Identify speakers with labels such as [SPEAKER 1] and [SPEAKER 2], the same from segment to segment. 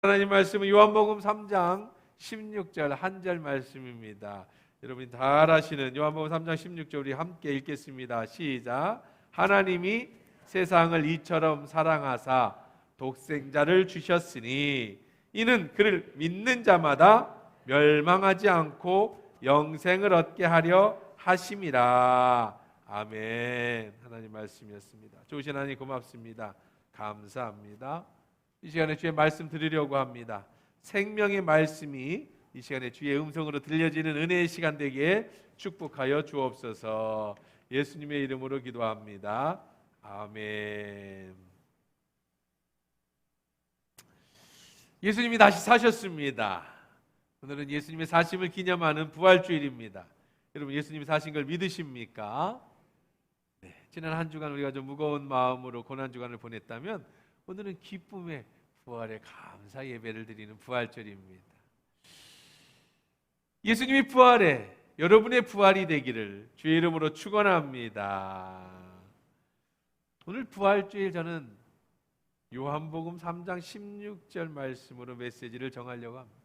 [SPEAKER 1] 하나님 말씀은 요한복음 3장 16절 한 절 말씀입니다. 여러분이 다 아시는 요한복음 3장 16절 우리 함께 읽겠습니다. 시작. 하나님이 세상을 이처럼 사랑하사 독생자를 주셨으니 이는 그를 믿는 자마다 멸망하지 않고 영생을 얻게 하려 하심이라. 아멘. 하나님 말씀이었습니다. 좋으신 하나님 고맙습니다. 감사합니다. 이 시간에 주의 말씀 드리려고 합니다. 생명의 말씀이 이 시간에 주의 음성으로 들려지는 은혜의 시간 되기에 축복하여 주옵소서. 예수님의 이름으로 기도합니다. 아멘. 예수님이 다시 사셨습니다. 오늘은 예수님의 사심을 기념하는 부활주일입니다. 여러분 예수님이 사신 걸 믿으십니까? 네, 지난 한 주간 우리가 좀 무거운 마음으로 고난 주간을 보냈다면 오늘은 기쁨의 부활의 감사 예배를 드리는 부활절입니다. 예수님이 부활해 여러분의 부활이 되기를 주의 이름으로 축원합니다. 오늘 부활주일 저는 요한복음 3장 16절 말씀으로 메시지를 정하려고 합니다.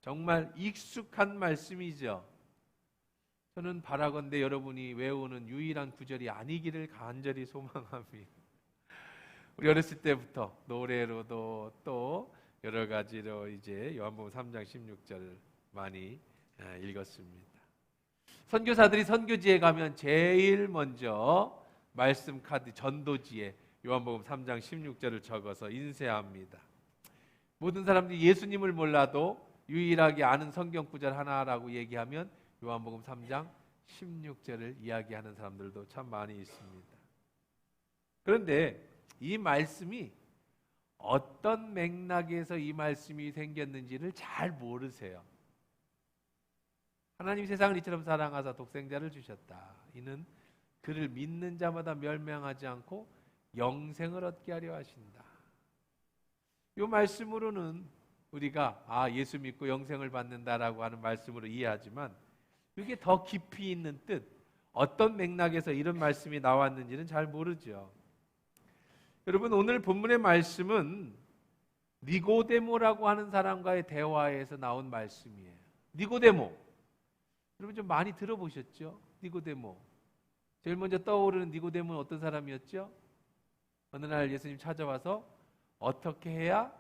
[SPEAKER 1] 정말 익숙한 말씀이죠. 저는 바라건대 여러분이 외우는 유일한 구절이 아니기를 간절히 소망합니다. 우리 어렸을 때부터 노래로도 또 여러 가지로 이제 요한복음 3장 16절을 많이 읽었습니다. 선교사들이 선교지에 가면 제일 먼저 말씀 카드 전도지에 요한복음 3장 16절을 적어서 인쇄합니다. 모든 사람들이 예수님을 몰라도 유일하게 아는 성경 구절 하나라고 얘기하면 요한복음 3장 16절을 이야기하는 사람들도 참 많이 있습니다. 그런데 이 말씀이 어떤 맥락에서 이 말씀이 생겼는지를 잘 모르세요. 하나님이 세상을 이처럼 사랑하사 독생자를 주셨다. 이는 그를 믿는 자마다 멸망하지 않고 영생을 얻게 하려 하신다. 이 말씀으로는 우리가 예수 믿고 영생을 받는다라고 하는 말씀으로 이해하지만 이게 더 깊이 있는 뜻, 어떤 맥락에서 이런 말씀이 나왔는지는 잘 모르죠. 여러분 오늘 본문의 말씀은 니고데모라고 하는 사람과의 대화에서 나온 말씀이에요. 니고데모, 여러분 좀 많이 들어보셨죠? 니고데모. 제일 먼저 떠오르는 니고데모는 어떤 사람이었죠? 어느 날 예수님 찾아와서 어떻게 해야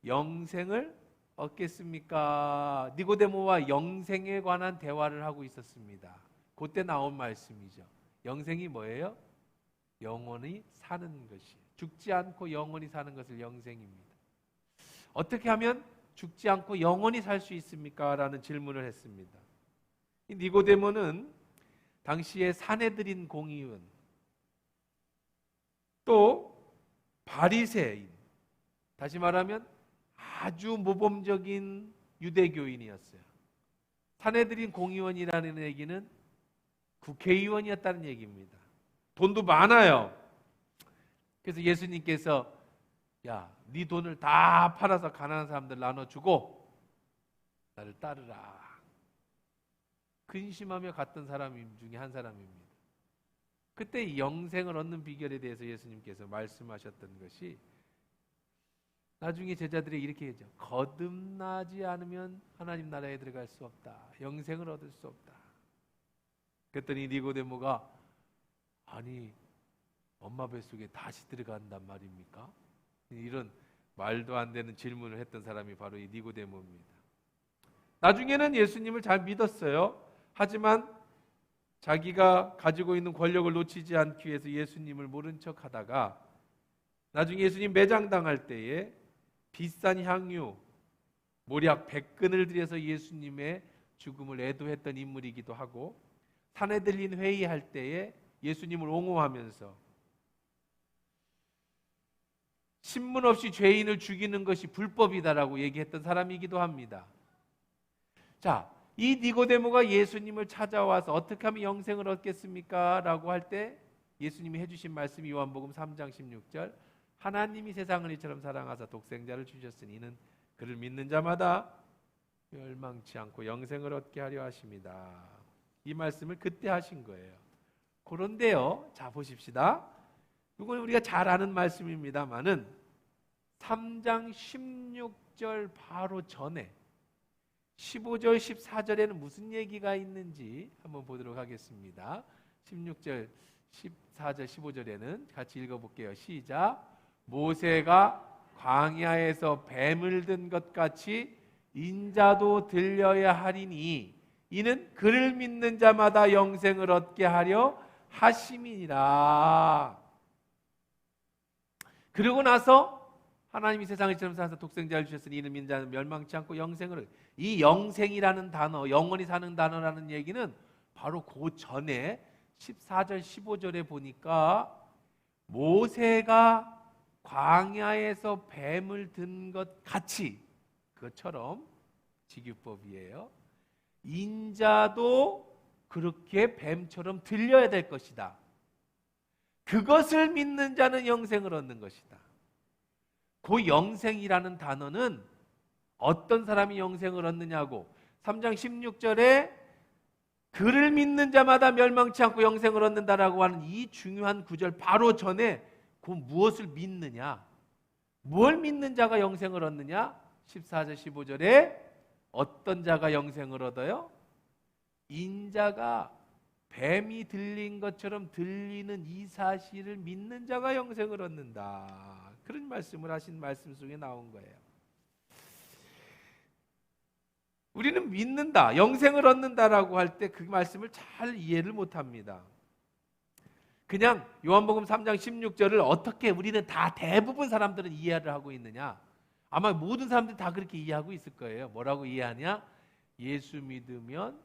[SPEAKER 1] 영생을 얻겠습니까? 니고데모와 영생에 관한 대화를 하고 있었습니다. 그때 나온 말씀이죠. 영생이 뭐예요? 영원히 사는 것이. 죽지 않고 영원히 사는 것을 영생입니다. 어떻게 하면 죽지 않고 영원히 살 수 있습니까? 라는 질문을 했습니다. 이 니고데모는 당시의 산헤드린 공의원 또 바리새인, 다시 말하면 아주 모범적인 유대교인이었어요. 산헤드린 공의원이라는 얘기는 국회의원이었다는 얘기입니다. 돈도 많아요. 그래서 예수님께서 야, 네 돈을 다 팔아서 가난한 사람들 나눠주고 나를 따르라. 근심하며 갔던 사람 중에 한 사람입니다. 그때 영생을 얻는 비결에 대해서 예수님께서 말씀하셨던 것이 나중에 제자들이 이렇게 했죠. 거듭나지 않으면 하나님 나라에 들어갈 수 없다. 영생을 얻을 수 없다. 그랬더니 니고데모가 아니 엄마 뱃속에 다시 들어간단 말입니까? 이런 말도 안 되는 질문을 했던 사람이 바로 이 니고데모입니다. 나중에는 예수님을 잘 믿었어요. 하지만 자기가 가지고 있는 권력을 놓치지 않기 위해서 예수님을 모른 척하다가 나중에 예수님 매장당할 때에 비싼 향유 모략 100근을 들여서 예수님의 죽음을 애도했던 인물이기도 하고 산헤드린 회의할 때에 예수님을 옹호하면서 신문 없이 죄인을 죽이는 것이 불법이다라고 얘기했던 사람이기도 합니다. 자, 이 니고데모가 예수님을 찾아와서 어떻게 하면 영생을 얻겠습니까? 라고 할 때 예수님이 해주신 말씀이 요한복음 3장 16절 하나님이 세상을 이처럼 사랑하사 독생자를 주셨으니 이는 그를 믿는 자마다 멸망치 않고 영생을 얻게 하려 하십니다. 이 말씀을 그때 하신 거예요. 그런데요, 자 보십시다. 이건 우리가 잘 아는 말씀입니다만은 3장 16절 바로 전에 15절, 14절에는 무슨 얘기가 있는지 한번 보도록 하겠습니다. 16절, 14절, 15절에는 같이 읽어볼게요. 시작. 모세가 광야에서 뱀을 든 것 같이 인자도 들려야 하리니 이는 그를 믿는 자마다 영생을 얻게 하려 하심이니라. 그러고 나서 하나님이 세상을 처럼 사서 독생자를 주셨으니 이는 믿는 자는 멸망치 않고 영생을, 이 영생이라는 단어, 영원히 사는 단어라는 얘기는 바로 그 전에 14절 15절에 보니까 모세가 광야에서 뱀을 든 것 같이, 그것처럼 직유법이에요. 인자도 그렇게 뱀처럼 들려야 될 것이다. 그것을 믿는 자는 영생을 얻는 것이다. 그 영생이라는 단어는 어떤 사람이 영생을 얻느냐고 3장 16절에 그를 믿는 자마다 멸망치 않고 영생을 얻는다라고 하는 이 중요한 구절 바로 전에 그 무엇을 믿느냐, 뭘 믿는 자가 영생을 얻느냐, 14절 15절에 어떤 자가 영생을 얻어요? 인자가 뱀이 들린 것처럼 들리는 이 사실을 믿는 자가 영생을 얻는다. 그런 말씀을 하신 말씀 속에 나온 거예요. 우리는 믿는다, 영생을 얻는다라고 할 때 그 말씀을 잘 이해를 못합니다. 그냥 요한복음 3장 16절을 어떻게 우리는 다 대부분 사람들은 이해를 하고 있느냐? 아마 모든 사람들이 다 그렇게 이해하고 있을 거예요. 뭐라고 이해하냐? 예수 믿으면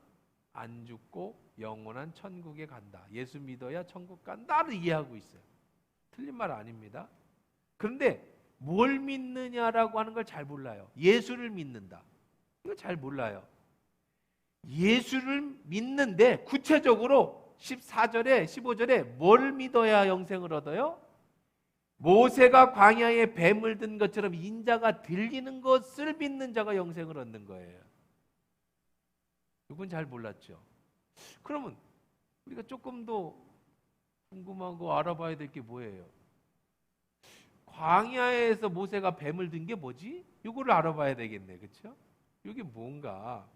[SPEAKER 1] 안 죽고 영원한 천국에 간다. 예수 믿어야 천국 간다를 이해하고 있어요. 틀린 말 아닙니다. 그런데 뭘 믿느냐라고 하는 걸 잘 몰라요. 예수를 믿는다. 이거 잘 몰라요. 예수를 믿는데 구체적으로 14절에 15절에 뭘 믿어야 영생을 얻어요? 모세가 광야에 뱀을 든 것처럼 인자가 들리는 것을 믿는 자가 영생을 얻는 거예요. 이건 잘 몰랐죠. 그러면 우리가 조금 더 궁금하고 알아봐야 될 게 뭐예요? 광야에서 모세가 뱀을 든 게 뭐지? 이거를 알아봐야 되겠네, 그렇죠? 이게 뭔가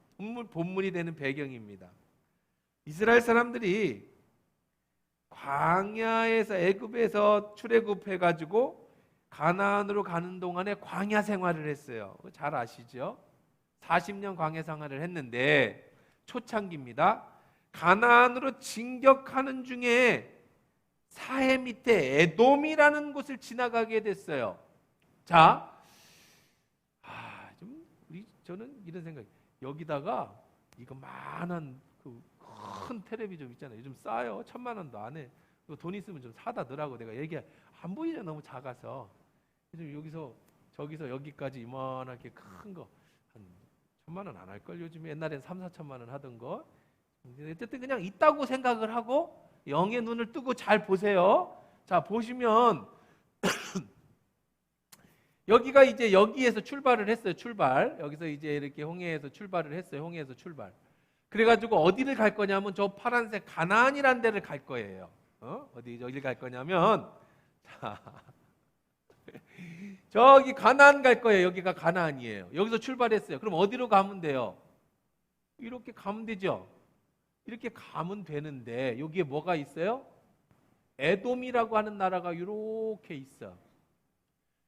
[SPEAKER 1] 본문이 되는 배경입니다. 이스라엘 사람들이 광야에서 애굽에서 출애굽해가지고 가나안으로 가는 동안에 광야 생활을 했어요. 잘 아시죠? 40년 광야 생활을 했는데 초창기입니다. 가나안으로 진격하는 중에 사해 밑에 에돔이라는 곳을 지나가게 됐어요. 자, 저는 이런 생각. 여기다가 이거 많은 큰 텔레비전 있잖아요. 요즘 싸요. 1,000만 원도 안 해. 돈 있으면 좀 사다 넣으라고 내가 얘기 안 보이죠. 너무 작아서. 요즘 여기서 저기서 여기까지 이만하게 큰 거 한 1,000만 원 안 할걸. 요즘에 옛날엔 3-4천만 원 하던 거. 어쨌든 그냥 있다고 생각을 하고 영의 눈을 뜨고 잘 보세요. 자, 보시면 여기가 이제 여기에서 출발을 했어요. 출발. 여기서 이제 이렇게 홍해에서 출발을 했어요. 홍해에서 출발. 그래가지고 어디를 갈 거냐면 저 파란색 가나안이라는 데를 갈 거예요. 어디를 갈 거냐면 자, 저기 가나안 갈 거예요. 여기가 가나안이에요. 여기서 출발했어요. 그럼 어디로 가면 돼요? 이렇게 가면 되죠. 이렇게 가면 되는데 여기에 뭐가 있어요? 에돔이라고 하는 나라가 이렇게 있어.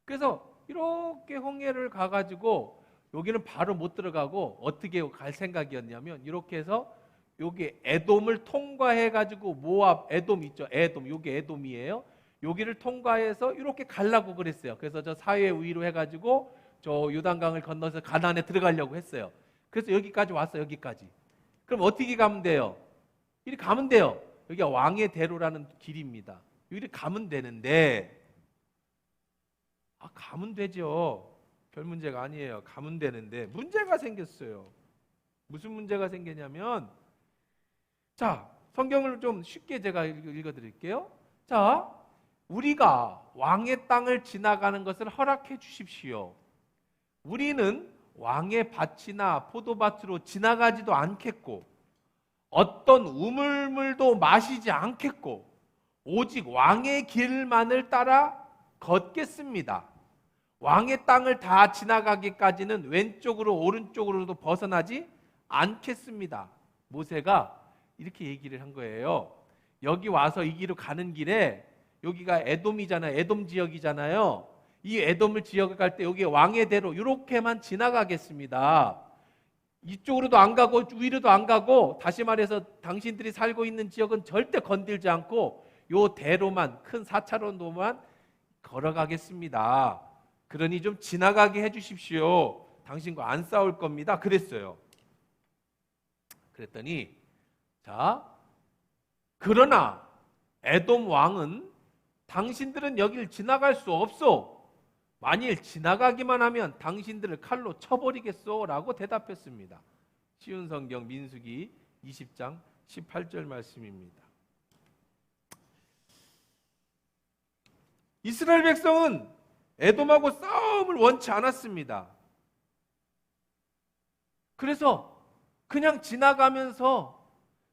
[SPEAKER 1] 그래서 이렇게 홍해를 가가지고 여기는 바로 못 들어가고 어떻게 갈 생각이었냐면 이렇게 해서 여기 에돔을 통과해가지고 모압, 에돔 있죠. 에돔, 여기 에돔이에요. 여기를 통과해서 이렇게 가려고 그랬어요. 그래서 저 사해 위로 해가지고 저 요단강을 건너서 가나안에 들어가려고 했어요. 그래서 여기까지 왔어요. 여기까지. 그럼 어떻게 가면 돼요? 이리 가면 돼요. 여기가 왕의 대로라는 길입니다. 여기 가면 되는데 가면 되죠. 별 문제가 아니에요. 가면 되는데 문제가 생겼어요. 무슨 문제가 생겼냐면 자, 성경을 좀 쉽게 제가 읽어드릴게요. 자, 우리가 왕의 땅을 지나가는 것을 허락해 주십시오. 우리는 왕의 밭이나 포도밭으로 지나가지도 않겠고 어떤 우물물도 마시지 않겠고 오직 왕의 길만을 따라 걷겠습니다. 왕의 땅을 다 지나가기까지는 왼쪽으로 오른쪽으로도 벗어나지 않겠습니다. 모세가 이렇게 얘기를 한 거예요. 여기 와서 이 길로 가는 길에 여기가 에돔이잖아요. 에돔 지역이잖아요. 이 에돔을 지역을 갈 때 여기 왕의 대로 이렇게만 지나가겠습니다. 이쪽으로도 안 가고 위로도 안 가고, 다시 말해서 당신들이 살고 있는 지역은 절대 건들지 않고 요 대로만, 큰 4차로만 걸어가겠습니다. 그러니 좀 지나가게 해주십시오. 당신과 안 싸울 겁니다. 그랬어요. 그랬더니 자, 그러나 에돔 왕은 당신들은 여길 지나갈 수 없어. 만일 지나가기만 하면 당신들을 칼로 쳐버리겠소 라고 대답했습니다. 쉬운 성경 민수기 20장 18절 말씀입니다. 이스라엘 백성은 에돔하고 싸움을 원치 않았습니다. 그래서 그냥 지나가면서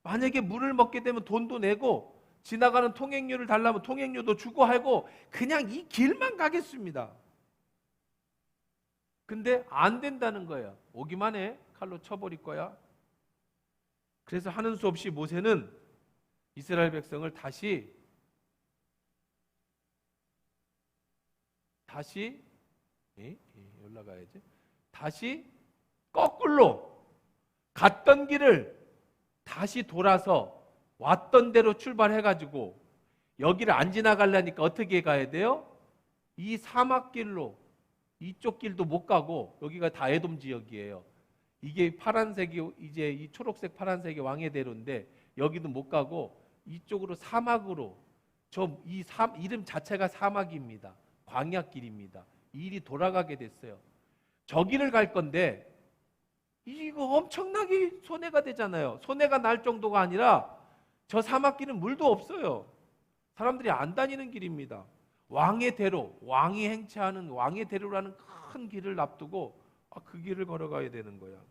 [SPEAKER 1] 만약에 물을 먹게 되면 돈도 내고, 지나가는 통행료를 달라면 통행료도 주고 하고 그냥 이 길만 가겠습니다. 근데 안 된다는 거예요. 오기만 해. 칼로 쳐버릴 거야. 그래서 하는 수 없이 모세는 이스라엘 백성을 다시 올라가야지. 다시 거꾸로 갔던 길을 다시 돌아서 왔던 대로 출발해가지고 여기를 안 지나가려니까 어떻게 가야 돼요? 이 사막길로, 이쪽 길도 못 가고, 여기가 다 에돔 지역이에요. 이게 파란색이 이제 이 초록색 파란색이 왕의 대로인데 여기도 못 가고 이쪽으로 사막으로, 이름 자체가 사막입니다. 광야길입니다. 이 일이 돌아가게 됐어요. 저 길을 갈 건데 이거 엄청나게 손해가 되잖아요. 손해가 날 정도가 아니라 저 사막길은 물도 없어요. 사람들이 안 다니는 길입니다. 왕의 대로, 왕이 행차하는 왕의 대로라는 큰 길을 납두고 그 길을 걸어가야 되는 거야.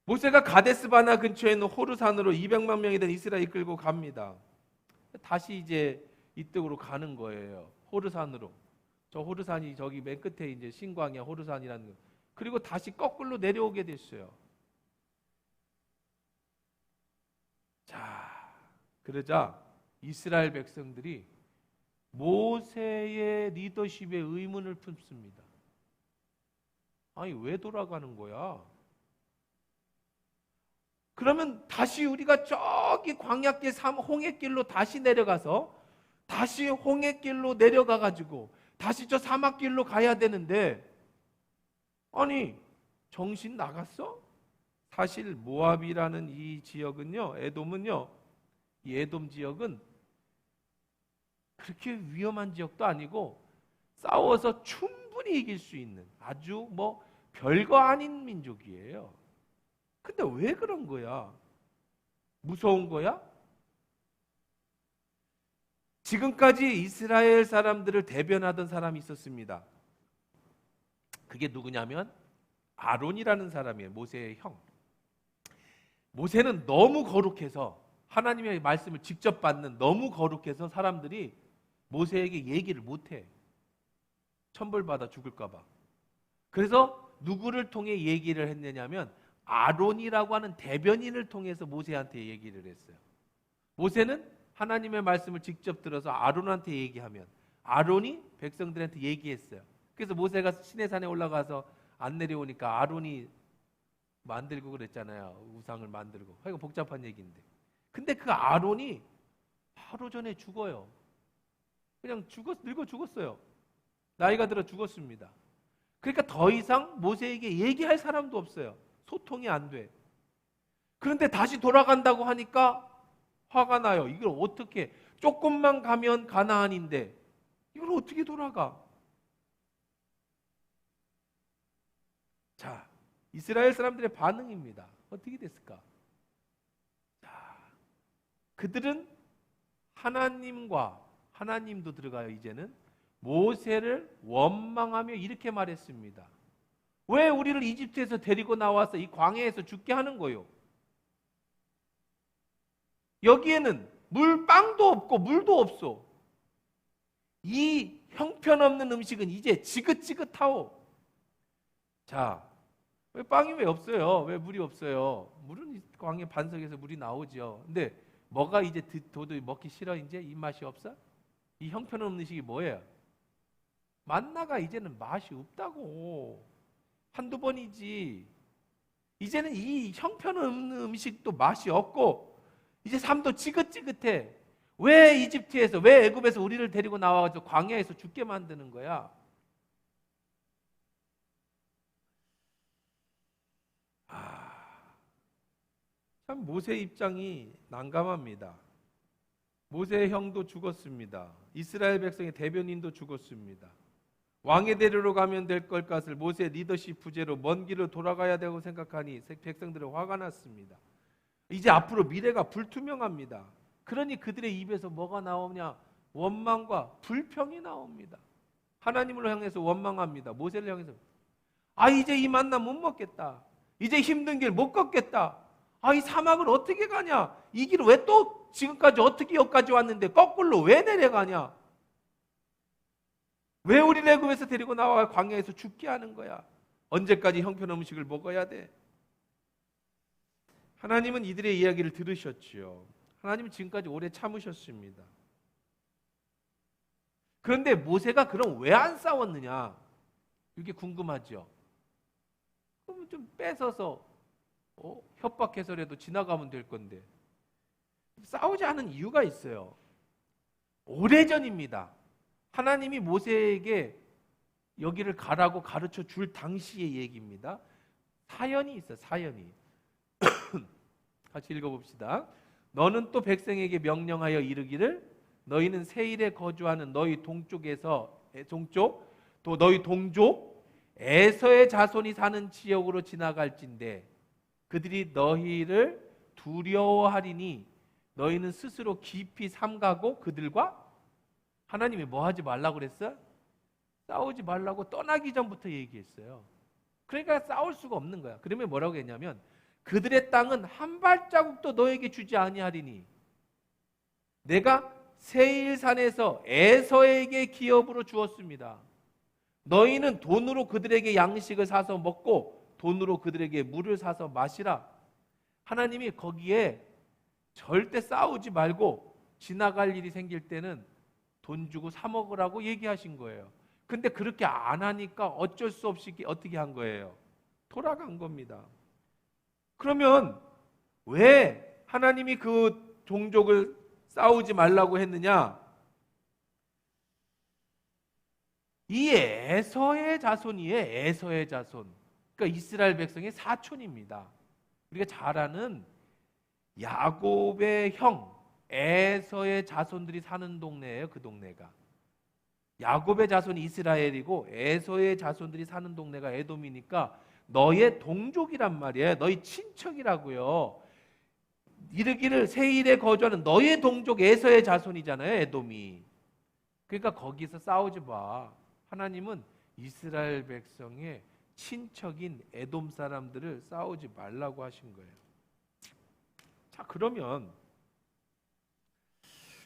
[SPEAKER 1] 모세가 가데스바나 근처에 있는 호르산으로 200만 명이 된 이스라엘을 이끌고 갑니다. 다시 이제 이쪽으로 가는 거예요. 호르산으로. 저 호르산이 저기 맨 끝에 이제 신광야 호르산이라는 거. 그리고 다시 거꾸로 내려오게 됐어요. 자, 그러자 이스라엘 백성들이 모세의 리더십에 의문을 품습니다. 아니, 왜 돌아가는 거야? 그러면 다시 우리가 저기 광야길 홍해길로 다시 내려가서 다시 홍해길로 내려가가지고 다시 저 사막길로 가야 되는데, 아니, 정신 나갔어? 사실 모압이라는 이 지역은요, 에돔은요, 이 에돔 지역은 그렇게 위험한 지역도 아니고 싸워서 충분히 이길 수 있는 아주 별거 아닌 민족이에요. 근데 왜 그런 거야? 무서운 거야? 지금까지 이스라엘 사람들을 대변하던 사람이 있었습니다. 그게 누구냐면 아론이라는 사람이에요. 모세의 형. 모세는 너무 거룩해서, 하나님의 말씀을 직접 받는, 너무 거룩해서 사람들이 모세에게 얘기를 못해. 천벌받아 죽을까 봐. 그래서 누구를 통해 얘기를 했느냐면 아론이라고 하는 대변인을 통해서 모세한테 얘기를 했어요. 모세는 하나님의 말씀을 직접 들어서 아론한테 얘기하면 아론이 백성들한테 얘기했어요. 그래서 모세가 시내산에 올라가서 안 내려오니까 아론이 만들고 그랬잖아요. 우상을 만들고. 이거 복잡한 얘기인데. 근데 그 아론이 하루 전에 죽어요. 그냥 늙어 죽었어요. 나이가 들어 죽었습니다. 그러니까 더 이상 모세에게 얘기할 사람도 없어요. 소통이 안 돼. 그런데 다시 돌아간다고 하니까 화가 나요. 이걸 어떻게, 조금만 가면 가나안인데 이걸 어떻게 돌아가? 자, 이스라엘 사람들의 반응입니다. 어떻게 됐을까? 자, 그들은 하나님도 들어가요. 이제는 모세를 원망하며 이렇게 말했습니다. 왜 우리를 이집트에서 데리고 나와서 이 광야에서 죽게 하는 거요? 여기에는 물방도 없고 물도 없어. 이 형편없는 음식은 이제 지긋지긋하오. 자, 왜 빵이 왜 없어요? 왜 물이 없어요? 물은 광야 반석에서 물이 나오죠. 근데 뭐가 이제 도저히 먹기 싫어? 이제 입맛이 없어? 이 형편없는 음식이 뭐예요? 만나가 이제는 맛이 없다고. 한두 번이지. 이제는 이 형편없는 음식도 맛이 없고 이제 삶도 지긋지긋해. 왜 이집트에서, 왜 애굽에서 우리를 데리고 나와서 광야에서 죽게 만드는 거야? 참 모세 입장이 난감합니다. 모세의 형도 죽었습니다. 이스라엘 백성의 대변인도 죽었습니다. 왕의 대로로 가면 될 것을 모세의 리더십 부재로 먼 길로 돌아가야 되고 생각하니 백성들은 화가 났습니다. 이제 앞으로 미래가 불투명합니다. 그러니 그들의 입에서 뭐가 나오냐? 원망과 불평이 나옵니다. 하나님을 향해서 원망합니다. 모세를 향해서 이제 이 만나 못 먹겠다. 이제 힘든 길 못 걷겠다. 이 사막을 어떻게 가냐? 이 길을 왜 또 지금까지 어떻게 여기까지 왔는데 거꾸로 왜 내려가냐? 왜 우리 애굽에서 데리고 나와 광야에서 죽게 하는 거야? 언제까지 형편없는 음식을 먹어야 돼? 하나님은 이들의 이야기를 들으셨지요. 하나님은 지금까지 오래 참으셨습니다. 그런데 모세가 그럼 왜 안 싸웠느냐? 이게 궁금하죠. 그럼 좀 뺏어서 협박해서라도 지나가면 될 건데 싸우지 않은 이유가 있어요. 오래전입니다. 하나님이 모세에게 여기를 가라고 가르쳐 줄 당시의 얘기입니다. 사연이 있어요. 사연이. 같이 읽어봅시다. 너는 또 백성에게 명령하여 이르기를 너희는 세일에 거주하는 너희 너희 동족 에서의 자손이 사는 지역으로 지나갈진대 그들이 너희를 두려워하리니 너희는 스스로 깊이 삼가고 그들과 하나님이 뭐 하지 말라고 그랬어? 싸우지 말라고 떠나기 전부터 얘기했어요. 그러니까 싸울 수가 없는 거야. 그러면 뭐라고 했냐면 그들의 땅은 한 발자국도 너에게 주지 아니하리니 내가 세일산에서 에서에게 기업으로 주었습니다. 너희는 돈으로 그들에게 양식을 사서 먹고 돈으로 그들에게 물을 사서 마시라. 하나님이 거기에 절대 싸우지 말고 지나갈 일이 생길 때는 돈 주고 사 먹으라고 얘기하신 거예요. 근데 그렇게 안 하니까 어쩔 수 없이 어떻게 한 거예요? 돌아간 겁니다. 그러면 왜 하나님이 그 종족을 싸우지 말라고 했느냐? 이 에서의 자손이에요. 에서의 자손. 그러니까 이스라엘 백성의 사촌입니다. 우리가 잘 아는 야곱의 형 에서의 자손들이 사는 동네예요. 그 동네가. 야곱의 자손이 이스라엘이고 에서의 자손들이 사는 동네가 에돔이니까 너의 동족이란 말이에요. 너희 친척이라고요. 이르기를 세일에 거주하는 너의 동족 에서의 자손이잖아요. 에돔이. 그러니까 거기서 싸우지 마. 하나님은 이스라엘 백성의 친척인 에돔 사람들을 싸우지 말라고 하신 거예요. 자, 그러면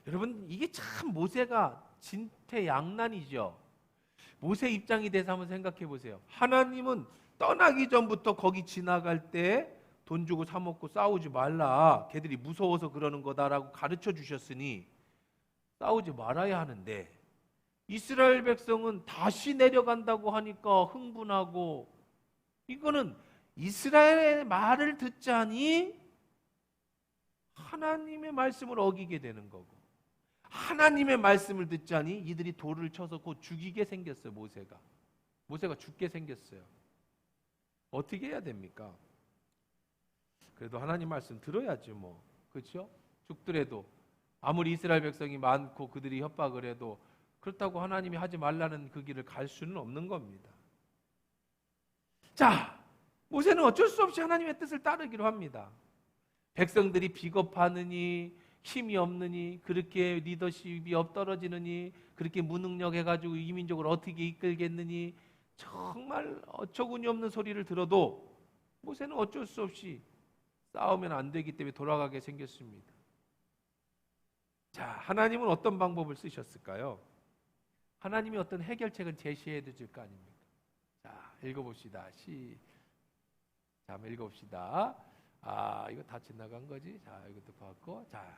[SPEAKER 1] 여러분 이게 참 모세가 진퇴양난이죠. 모세 입장이 돼서 한번 생각해 보세요. 하나님은 떠나기 전부터 거기 지나갈 때 돈 주고 사 먹고 싸우지 말라. 걔들이 무서워서 그러는 거다라고 가르쳐 주셨으니 싸우지 말아야 하는데 이스라엘 백성은 다시 내려간다고 하니까 흥분하고 이거는 이스라엘의 말을 듣자니 하나님의 말씀을 어기게 되는 거고 하나님의 말씀을 듣자니 이들이 돌을 쳐서 곧 죽이게 생겼어요. 모세가 죽게 생겼어요. 어떻게 해야 됩니까? 그래도 하나님 말씀 들어야죠 뭐. 그렇죠? 죽더라도 아무리 이스라엘 백성이 많고 그들이 협박을 해도 그렇다고 하나님이 하지 말라는 그 길을 갈 수는 없는 겁니다. 자, 모세는 어쩔 수 없이 하나님의 뜻을 따르기로 합니다. 백성들이 비겁하느니 힘이 없느니 그렇게 리더십이 떨어지느니 그렇게 무능력해가지고 이민족을 어떻게 이끌겠느니 정말 어처구니 없는 소리를 들어도 모세는 어쩔 수 없이 싸우면 안 되기 때문에 돌아가게 생겼습니다. 자, 하나님은 어떤 방법을 쓰셨을까요? 하나님이 어떤 해결책은 제시해 주실 거 아닙니까? 자, 읽어봅시다. 자, 한번 읽어봅시다. 이거 다 지나간 거지? 자, 이것도 봤고. 자,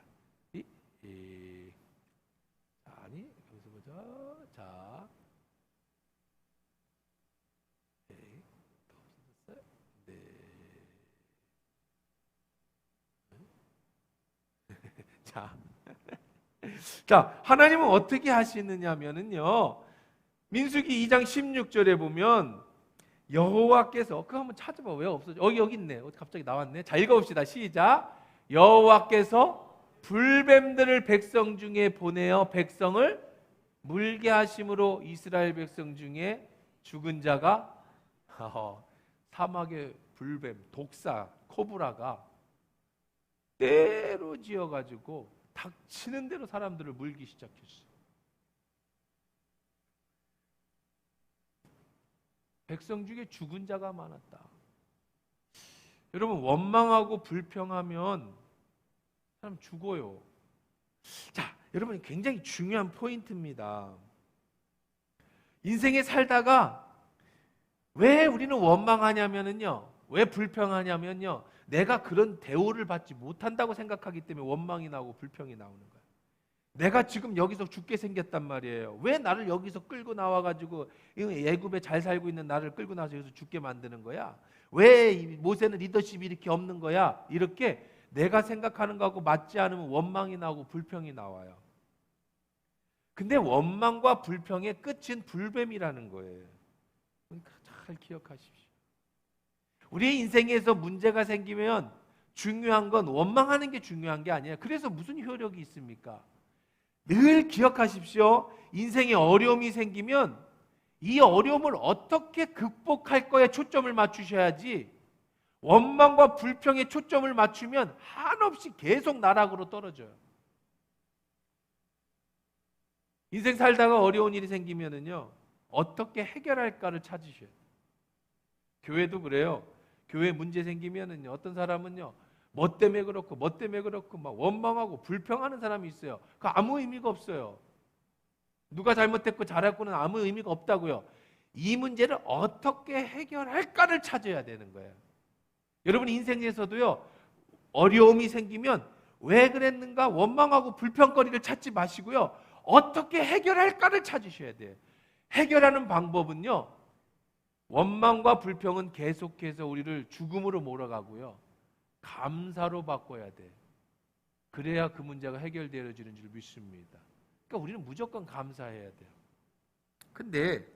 [SPEAKER 1] 아니, 여기서 보자. 자, 네, 또 없어졌어요? 네. 자, 하나님은 어떻게 하시느냐면은요. 민수기 2장 16절에 보면 여호와께서 그거 한번 찾아봐. 왜 없어져? 여기 있네. 갑자기 나왔네. 자, 읽어봅시다. 시작. 여호와께서 불뱀들을 백성 중에 보내어 백성을 물게 하심으로 이스라엘 백성 중에 죽은 자가 사막의 불뱀, 독사, 코브라가 때로 지어가지고 닥치는 대로 사람들을 물기 시작했어요. 백성 중에 죽은 자가 많았다. 여러분, 원망하고 불평하면 사람 죽어요. 자, 여러분, 굉장히 중요한 포인트입니다. 인생에 살다가 왜 우리는 원망하냐면요, 왜 불평하냐면요, 내가 그런 대우를 받지 못한다고 생각하기 때문에 원망이 나오고 불평이 나오는 거예요. 내가 지금 여기서 죽게 생겼단 말이에요. 왜 나를 여기서 끌고 나와가지고 애굽에 잘 살고 있는 나를 끌고 나와서 여기서 죽게 만드는 거야? 왜 모세는 리더십이 이렇게 없는 거야? 이렇게 내가 생각하는 거하고 맞지 않으면 원망이 나오고 불평이 나와요. 근데 원망과 불평의 끝은 불뱀이라는 거예요. 그러니까 잘 기억하십시오. 우리의 인생에서 문제가 생기면 중요한 건 원망하는 게 중요한 게 아니에요. 그래서 무슨 효력이 있습니까? 늘 기억하십시오. 인생에 어려움이 생기면 이 어려움을 어떻게 극복할 거에 초점을 맞추셔야지, 원망과 불평에 초점을 맞추면 한없이 계속 나락으로 떨어져요. 인생 살다가 어려운 일이 생기면은요, 어떻게 해결할까를 찾으셔야 돼요. 교회도 그래요. 교회 문제 생기면은요, 어떤 사람은요, 뭐 때문에 그렇고 막 원망하고 불평하는 사람이 있어요. 그 아무 의미가 없어요. 누가 잘못했고 잘했고는 아무 의미가 없다고요. 이 문제를 어떻게 해결할까를 찾아야 되는 거예요. 여러분 인생에서도요, 어려움이 생기면 왜 그랬는가 원망하고 불평거리를 찾지 마시고요, 어떻게 해결할까를 찾으셔야 돼요. 해결하는 방법은요, 원망과 불평은 계속해서 우리를 죽음으로 몰아가고요, 감사로 바꿔야 돼. 그래야 그 문제가 해결되어지는 줄 믿습니다. 그러니까 우리는 무조건 감사해야 돼요. 근데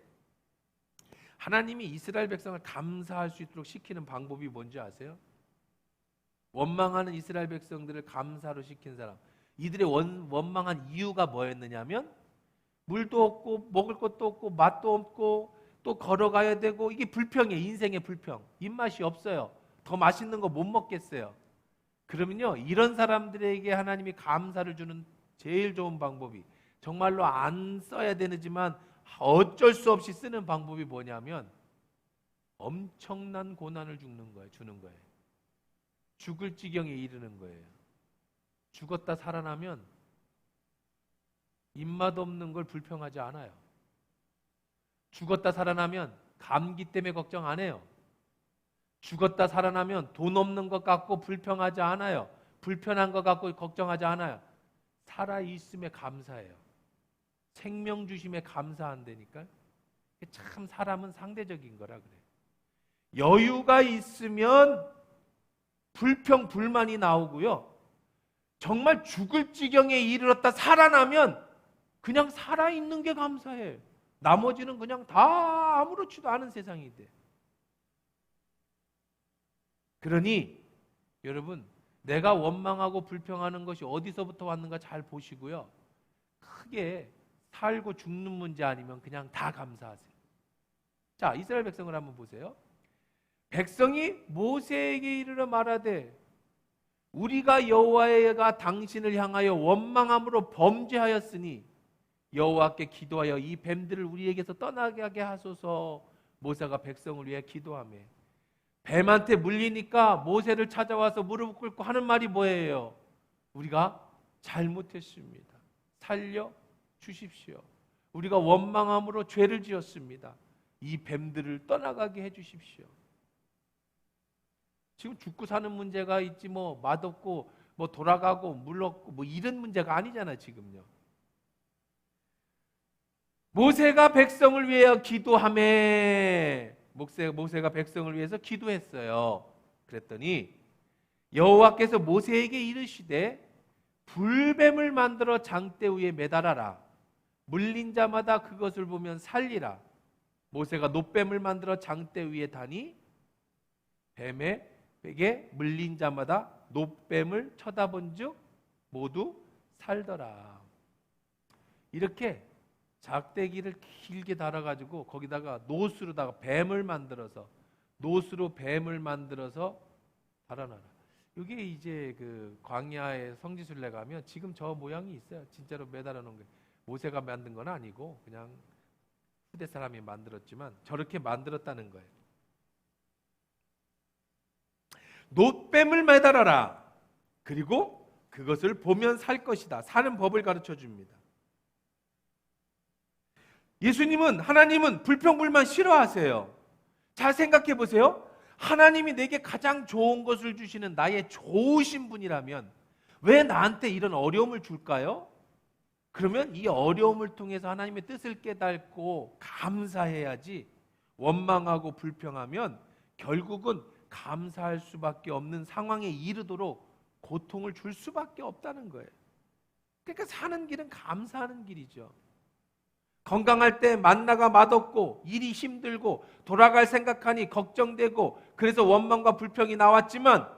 [SPEAKER 1] 하나님이 이스라엘 백성을 감사할 수 있도록 시키는 방법이 뭔지 아세요? 원망하는 이스라엘 백성들을 감사로 시킨 사람, 이들의 원망한 이유가 뭐였느냐면 물도 없고 먹을 것도 없고 맛도 없고 또 걸어가야 되고, 이게 불평이에요. 인생의 불평. 입맛이 없어요. 더 맛있는 거 못 먹겠어요. 그러면요, 이런 사람들에게 하나님이 감사를 주는 제일 좋은 방법이, 정말로 안 써야 되지만 어쩔 수 없이 쓰는 방법이 뭐냐면 엄청난 고난을 주는 거예요. 죽을 지경에 이르는 거예요. 죽었다 살아나면 입맛 없는 걸 불평하지 않아요. 죽었다 살아나면 감기 때문에 걱정 안 해요. 죽었다 살아나면 돈 없는 것 갖고 불평하지 않아요. 불편한 것 갖고 걱정하지 않아요. 살아있음에 감사해요. 생명 주심에 감사한다니까요. 참 사람은 상대적인 거라 그래요. 여유가 있으면 불평, 불만이 나오고요, 정말 죽을 지경에 이르렀다 살아나면 그냥 살아있는 게 감사해요. 나머지는 그냥 다 아무렇지도 않은 세상이 돼. 그러니 여러분, 내가 원망하고 불평하는 것이 어디서부터 왔는가 잘 보시고요, 크게 살고 죽는 문제 아니면 그냥 다 감사하세요. 자, 이스라엘 백성을 한번 보세요. 백성이 모세에게 이르러 말하되 우리가 여호와가 당신을 향하여 원망함으로 범죄하였으니 여호와께 기도하여 이 뱀들을 우리에게서 떠나게 하게 하소서. 모세가 백성을 위해 기도하며 뱀한테 물리니까 모세를 찾아와서 무릎 꿇고 하는 말이 뭐예요? 우리가 잘못했습니다. 살려 주십시오. 우리가 원망함으로 죄를 지었습니다. 이 뱀들을 떠나가게 해주십시오. 지금 죽고 사는 문제가 있지 뭐 맛없고 뭐 돌아가고 물 없고 뭐 이런 문제가 아니잖아 지금요. 모세가 백성을 위하여 기도하매 모세가 백성을 위해서 기도했어요. 그랬더니 여호와께서 모세에게 이르시되 불뱀을 만들어 장대 위에 매달아라. 물린 자마다 그것을 보면 살리라. 모세가 놋뱀을 만들어 장대 위에 다니 뱀에게 물린 자마다 놋뱀을 쳐다본즉 모두 살더라. 이렇게 작대기를 길게 달아가지고 거기다가 노스로다가 뱀을 만들어서 노스로 뱀을 만들어서 달아놔라. 이게 이제 그 광야의 성지순례 가면 지금 저 모양이 있어요. 진짜로 매달아 놓은 게 모세가 만든 건 아니고 그냥 후대 사람이 만들었지만 저렇게 만들었다는 거예요. 놋뱀을 매달아라. 그리고 그것을 보면 살 것이다. 사는 법을 가르쳐 줍니다. 예수님은 하나님은 불평불만 싫어하세요. 잘 생각해 보세요. 하나님이 내게 가장 좋은 것을 주시는 나의 좋으신 분이라면 왜 나한테 이런 어려움을 줄까요? 그러면 이 어려움을 통해서 하나님의 뜻을 깨닫고 감사해야지 원망하고 불평하면 결국은 감사할 수밖에 없는 상황에 이르도록 고통을 줄 수밖에 없다는 거예요. 그러니까 사는 길은 감사하는 길이죠. 건강할 때 만나가 맛없고 일이 힘들고 돌아갈 생각하니 걱정되고 그래서 원망과 불평이 나왔지만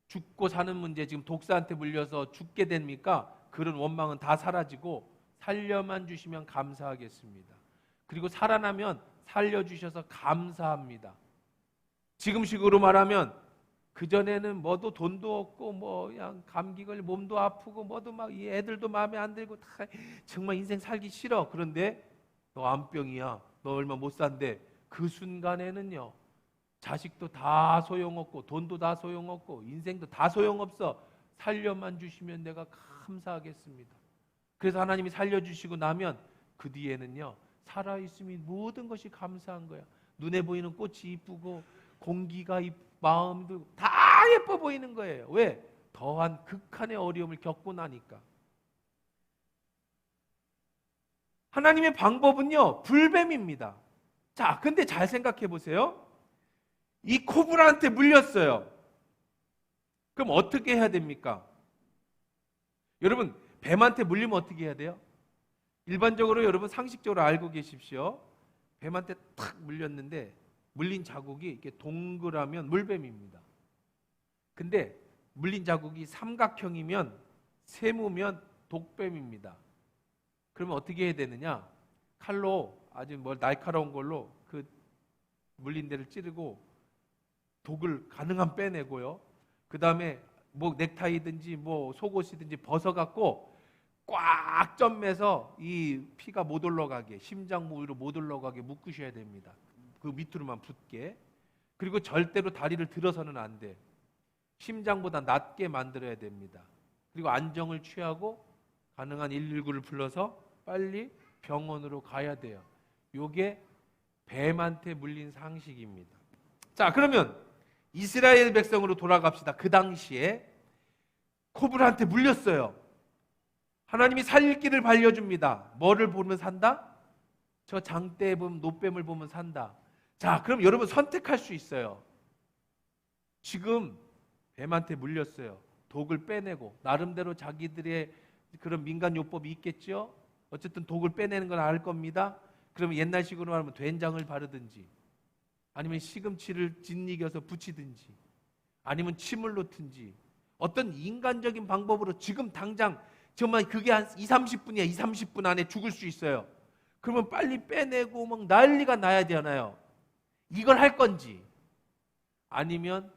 [SPEAKER 1] 죽고 사는 문제 지금 독사한테 물려서 죽게 됩니까? 그런 원망은 다 사라지고 살려만 주시면 감사하겠습니다. 그리고 살아나면 살려주셔서 감사합니다. 지금식으로 말하면 그전에는 뭐도 돈도 없고 뭐 그냥 감기 걸려 몸도 아프고 뭐도 막 이 애들도 마음에 안 들고 다 정말 인생 살기 싫어. 그런데 너 암병이야. 너 얼마 못 산대. 그 순간에는요. 자식도 다 소용없고 돈도 다 소용없고 인생도 다 소용없어. 살려만 주시면 내가 감사하겠습니다. 그래서 하나님이 살려주시고 나면 그 뒤에는요. 살아있음이 모든 것이 감사한 거야. 눈에 보이는 꽃이 이쁘고 공기가 마음도 다 예뻐 보이는 거예요. 왜? 더한 극한의 어려움을 겪고 나니까. 하나님의 방법은요, 불뱀입니다. 자, 근데 잘 생각해 보세요. 이 코브라한테 물렸어요. 그럼 어떻게 해야 됩니까? 여러분, 뱀한테 물리면 어떻게 해야 돼요? 일반적으로 여러분 상식적으로 알고 계십시오. 뱀한테 탁 물렸는데 물린 자국이 이렇게 동그라면 물뱀입니다. 근데 물린 자국이 삼각형이면 세모면 독뱀입니다. 그러면 어떻게 해야 되느냐? 칼로 아주 날카로운 걸로 그 물린 데를 찌르고 독을 가능한 빼내고요. 그 다음에 뭐 넥타이든지 뭐 속옷이든지 벗어갖고 꽉 점매서 이 피가 못 올라가게 심장 부위로 못 올라가게 묶으셔야 됩니다. 그 밑으로만 붙게. 그리고 절대로 다리를 들어서는 안 돼. 심장보다 낮게 만들어야 됩니다. 그리고 안정을 취하고 가능한 119를 불러서 빨리 병원으로 가야 돼요. 요게 뱀한테 물린 상식입니다. 자, 그러면 이스라엘 백성으로 돌아갑시다. 그 당시에 코브라한테 물렸어요. 하나님이 살릴 길을 알려줍니다. 뭐를 보면 산다? 저 장대에 보면 놋뱀을 보면 산다. 자, 그럼 여러분 선택할 수 있어요. 지금 뱀한테 물렸어요. 독을 빼내고 나름대로 자기들의 그런 민간요법이 있겠죠. 어쨌든 독을 빼내는 건 알 겁니다. 그러면 옛날식으로 말하면 된장을 바르든지 아니면 시금치를 짓이겨서 붙이든지 아니면 침을 놓든지 어떤 인간적인 방법으로 지금 당장 정말 그게 한 20-30분이야. 20-30분 안에 죽을 수 있어요. 그러면 빨리 빼내고 막 난리가 나야 되나요? 이걸 할 건지 아니면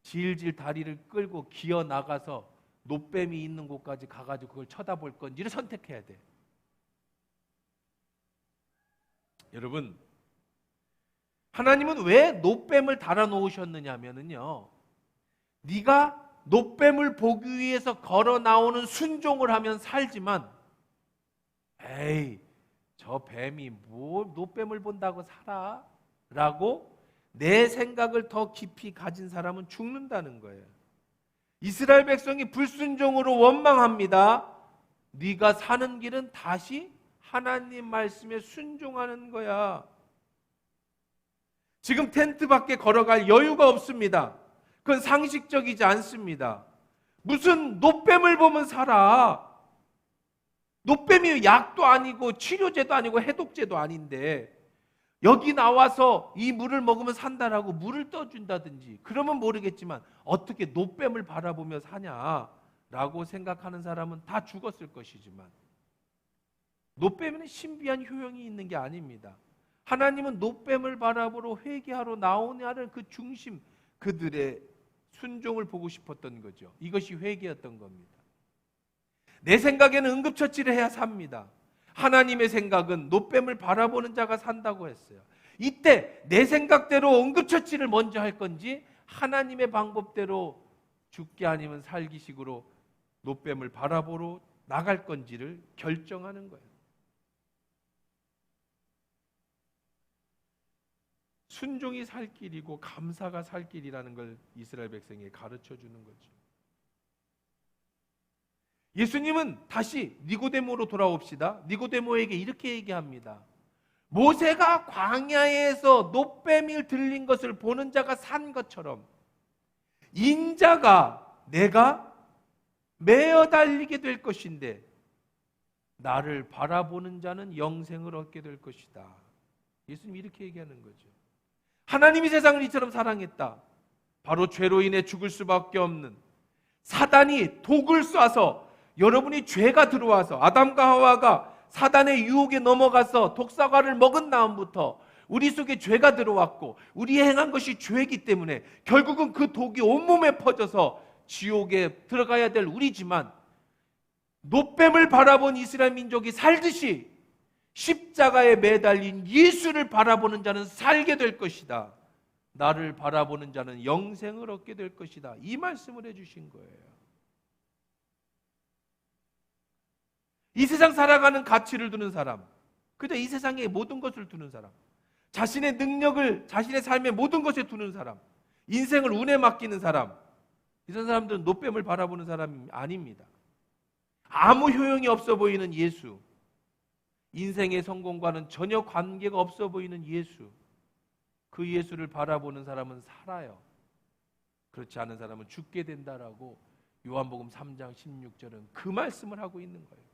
[SPEAKER 1] 질질 다리를 끌고 기어 나가서 놋뱀이 있는 곳까지 가가지고 그걸 쳐다볼 건지를 선택해야 돼. 여러분, 하나님은 왜 놋뱀을 달아놓으셨느냐면요, 네가 놋뱀을 보기 위해서 걸어 나오는 순종을 하면 살지만, 에이, 저 뱀이 뭐 노뱀을 본다고 살아? 라고 내 생각을 더 깊이 가진 사람은 죽는다는 거예요. 이스라엘 백성이 불순종으로 원망합니다. 네가 사는 길은 다시 하나님 말씀에 순종하는 거야. 지금 텐트 밖에 걸어갈 여유가 없습니다. 그건 상식적이지 않습니다. 무슨 노뱀을 보면 살아. 노뱀이 약도 아니고 치료제도 아니고 해독제도 아닌데 여기 나와서 이 물을 먹으면 산다라고 물을 떠준다든지 그러면 모르겠지만 어떻게 노뱀을 바라보며 사냐라고 생각하는 사람은 다 죽었을 것이지만 노뱀에는 신비한 효용이 있는 게 아닙니다. 하나님은 노뱀을 바라보러 회개하러 나오냐는 그 중심, 그들의 순종을 보고 싶었던 거죠. 이것이 회개였던 겁니다. 내 생각에는 응급처치를 해야 삽니다. 하나님의 생각은 노뱀을 바라보는 자가 산다고 했어요. 이때 내 생각대로 응급처치를 먼저 할 건지 하나님의 방법대로 죽기 아니면 살기식으로 노뱀을 바라보러 나갈 건지를 결정하는 거예요. 순종이 살 길이고 감사가 살 길이라는 걸 이스라엘 백성에게 가르쳐 주는 거죠. 예수님은 다시 니고데모로 돌아옵시다. 니고데모에게 이렇게 얘기합니다. 모세가 광야에서 노뱀이 들린 것을 보는 자가 산 것처럼 인자가 내가 매어 달리게 될 것인데 나를 바라보는 자는 영생을 얻게 될 것이다. 예수님이 이렇게 얘기하는 거죠. 하나님이 세상을 이처럼 사랑했다. 바로 죄로 인해 죽을 수밖에 없는 사단이 독을 쏴서 여러분이 죄가 들어와서 아담과 하와가 사단의 유혹에 넘어가서 독사과를 먹은 다음부터 우리 속에 죄가 들어왔고 우리 행한 것이 죄이기 때문에 결국은 그 독이 온몸에 퍼져서 지옥에 들어가야 될 우리지만 노뱀을 바라본 이스라엘 민족이 살듯이 십자가에 매달린 예수를 바라보는 자는 살게 될 것이다. 나를 바라보는 자는 영생을 얻게 될 것이다. 이 말씀을 해주신 거예요. 이 세상 살아가는 가치를 두는 사람, 그저 이 세상의 모든 것을 두는 사람, 자신의 능력을 자신의 삶의 모든 것에 두는 사람, 인생을 운에 맡기는 사람, 이런 사람들은 노뱀을 바라보는 사람이 아닙니다. 아무 효용이 없어 보이는 예수, 인생의 성공과는 전혀 관계가 없어 보이는 예수, 그 예수를 바라보는 사람은 살아요. 그렇지 않은 사람은 죽게 된다라고 요한복음 3장 16절은 그 말씀을 하고 있는 거예요.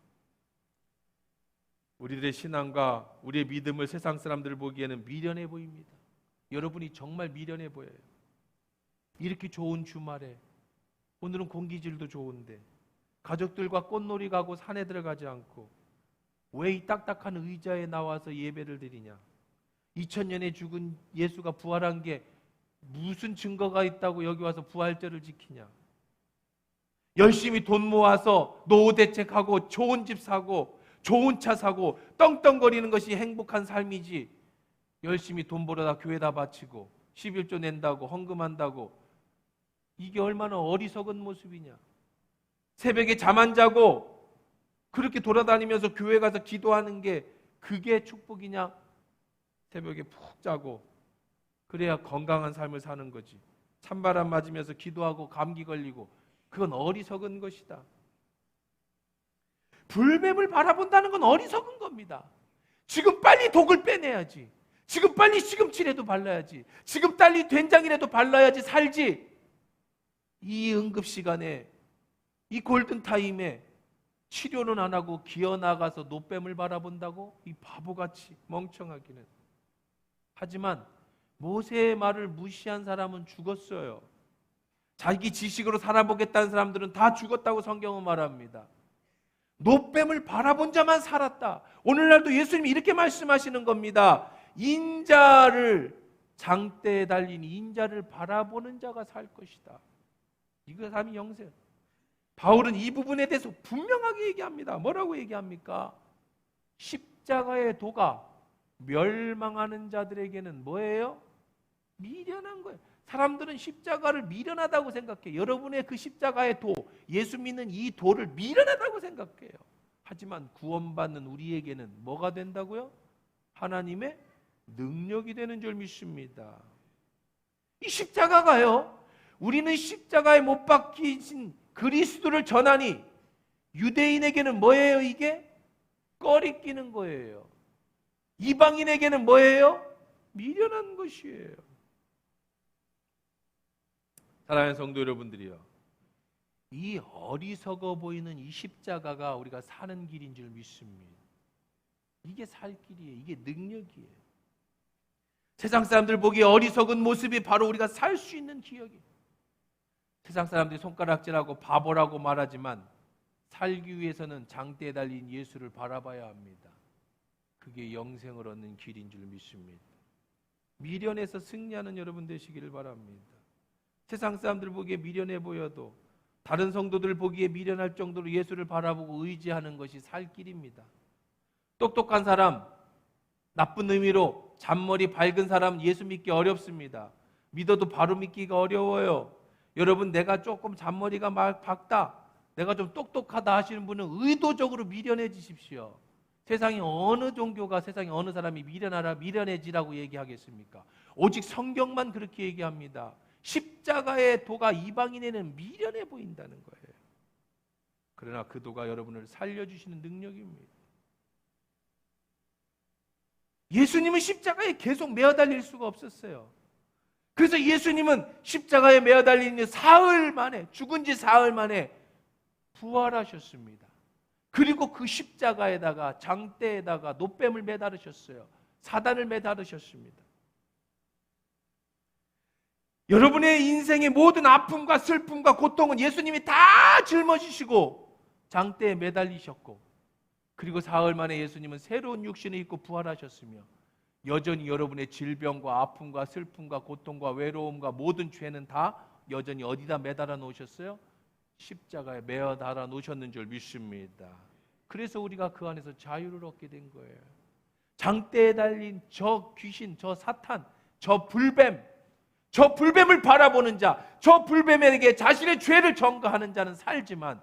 [SPEAKER 1] 우리들의 신앙과 우리의 믿음을 세상 사람들 보기에는 미련해 보입니다. 여러분이 정말 미련해 보여요. 이렇게 좋은 주말에, 오늘은 공기질도 좋은데 가족들과 꽃놀이 가고 산에 들어가지 않고 왜 이 딱딱한 의자에 나와서 예배를 드리냐? 2000년에 죽은 예수가 부활한 게 무슨 증거가 있다고 여기 와서 부활절을 지키냐? 열심히 돈 모아서 노후 대책하고 좋은 집 사고 좋은 차 사고 떵떵거리는 것이 행복한 삶이지, 열심히 돈 벌어다 교회다 바치고 11조 낸다고 헌금한다고, 이게 얼마나 어리석은 모습이냐. 새벽에 잠 안 자고 그렇게 돌아다니면서 교회 가서 기도하는 게 그게 축복이냐? 새벽에 푹 자고 그래야 건강한 삶을 사는 거지. 찬바람 맞으면서 기도하고 감기 걸리고 그건 어리석은 것이다. 불뱀을 바라본다는 건 어리석은 겁니다. 지금 빨리 독을 빼내야지. 지금 빨리 시금치라도 발라야지. 지금 빨리 된장이라도 발라야지 살지. 이 응급시간에, 이 골든타임에 치료는 안 하고 기어나가서 노뱀을 바라본다고? 이 바보같이 멍청하기는. 하지만 모세의 말을 무시한 사람은 죽었어요. 자기 지식으로 살아보겠다는 사람들은 다 죽었다고 성경은 말합니다. 노뱀을 바라본 자만 살았다. 오늘날도 예수님이 이렇게 말씀하시는 겁니다. 인자를, 장대에 달린 인자를 바라보는 자가 살 것이다. 이거 삶이 영생. 바울은 이 부분에 대해서 분명하게 얘기합니다. 뭐라고 얘기합니까? 십자가의 도가 멸망하는 자들에게는 뭐예요? 미련한 거예요. 사람들은 십자가를 미련하다고 생각해요. 여러분의 그 십자가의 도, 예수 믿는 이 도를 미련하다고 생각해요. 하지만 구원받는 우리에게는 뭐가 된다고요? 하나님의 능력이 되는 줄 믿습니다. 이 십자가가요, 우리는 십자가에 못 박히신 그리스도를 전하니 유대인에게는 뭐예요? 이게 꺼리끼는 거예요. 이방인에게는 뭐예요? 미련한 것이에요. 사랑하는 성도 여러분들이요, 이 어리석어 보이는 이 십자가가 우리가 사는 길인 줄 믿습니다. 이게 살 길이에요. 이게 능력이에요. 세상 사람들 보기에 어리석은 모습이 바로 우리가 살 수 있는 기억이에요. 세상 사람들이 손가락질하고 바보라고 말하지만 살기 위해서는 장대에 달린 예수를 바라봐야 합니다. 그게 영생을 얻는 길인 줄 믿습니다. 미련에서 승리하는 여러분 되시기를 바랍니다. 세상 사람들 보기에 미련해 보여도 다른 성도들 보기에 미련할 정도로 예수를 바라보고 의지하는 것이 살 길입니다. 똑똑한 사람, 나쁜 의미로 잔머리 밝은 사람 예수 믿기 어렵습니다. 믿어도 바로 믿기가 어려워요. 여러분, 내가 조금 잔머리가 밝다, 내가 좀 똑똑하다 하시는 분은 의도적으로 미련해지십시오. 세상에 어느 종교가 세상에 어느 사람이 미련하라, 미련해지라고 얘기하겠습니까? 오직 성경만 그렇게 얘기합니다. 십자가의 도가 이방인에는 미련해 보인다는 거예요. 그러나 그 도가 여러분을 살려주시는 능력입니다. 예수님은 십자가에 계속 매어 달릴 수가 없었어요. 그래서 예수님은 십자가에 매어 달리는 사흘 만에, 죽은 지 사흘 만에 부활하셨습니다. 그리고 그 십자가에다가 장대에다가 노뱀을 매달으셨어요. 사단을 매달으셨습니다. 여러분의 인생의 모든 아픔과 슬픔과 고통은 예수님이 다 짊어지시고 장대에 매달리셨고, 그리고 사흘 만에 예수님은 새로운 육신을 입고 부활하셨으며 여전히 여러분의 질병과 아픔과 슬픔과 고통과 외로움과 모든 죄는 다 여전히 어디다 매달아 놓으셨어요? 십자가에 매어 달아 놓으셨는 줄 믿습니다. 그래서 우리가 그 안에서 자유를 얻게 된 거예요. 장대에 달린 저 귀신, 저 사탄, 저 불뱀을 바라보는 자, 저 불뱀에게 자신의 죄를 전가하는 자는 살지만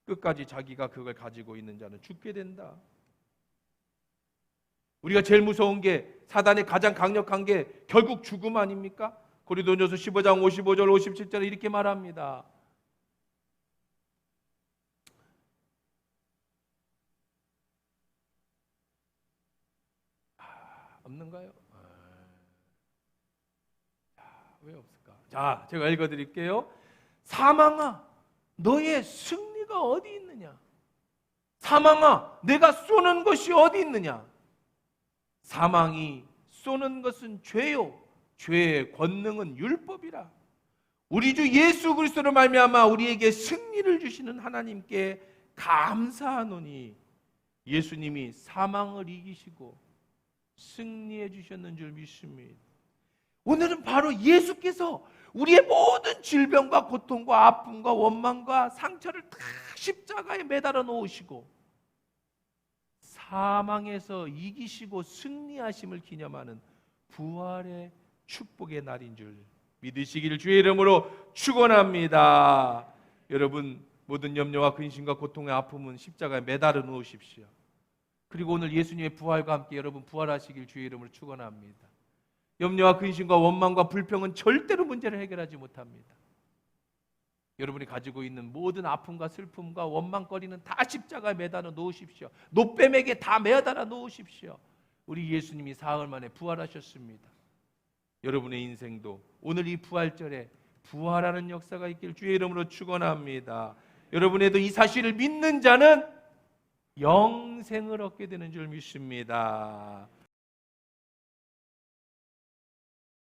[SPEAKER 1] 끝까지 자기가 그걸 가지고 있는 자는 죽게 된다. 우리가 제일 무서운 게, 사단의 가장 강력한 게 결국 죽음 아닙니까? 고린도전서 15장 55절 57절에 이렇게 말합니다. 없는가요? 왜 없을까? 자, 제가 읽어드릴게요. 사망아, 너의 승리가 어디 있느냐? 사망아, 내가 쏘는 것이 어디 있느냐? 사망이 쏘는 것은 죄요, 죄의 권능은 율법이라. 우리 주 예수 그리스도로 말미암아 우리에게 승리를 주시는 하나님께 감사하노니, 예수님이 사망을 이기시고 승리해 주셨는 줄 믿습니다. 오늘은 바로 예수께서 우리의 모든 질병과 고통과 아픔과 원망과 상처를 다 십자가에 매달아 놓으시고 사망에서 이기시고 승리하심을 기념하는 부활의 축복의 날인 줄 믿으시기를 주의 이름으로 축원합니다. 여러분, 모든 염려와 근심과 고통의 아픔은 십자가에 매달아 놓으십시오. 그리고 오늘 예수님의 부활과 함께 여러분 부활하시길 주의 이름으로 축원합니다. 염려와 근심과 원망과 불평은 절대로 문제를 해결하지 못합니다. 여러분이 가지고 있는 모든 아픔과 슬픔과 원망거리는 다 십자가에 매달아 놓으십시오. 노뱀에게 다 매달아 놓으십시오. 우리 예수님이 사흘 만에 부활하셨습니다. 여러분의 인생도 오늘 이 부활절에 부활하는 역사가 있길 주의 이름으로 축원합니다. 여러분에도 이 사실을 믿는 자는 영생을 얻게 되는 줄 믿습니다.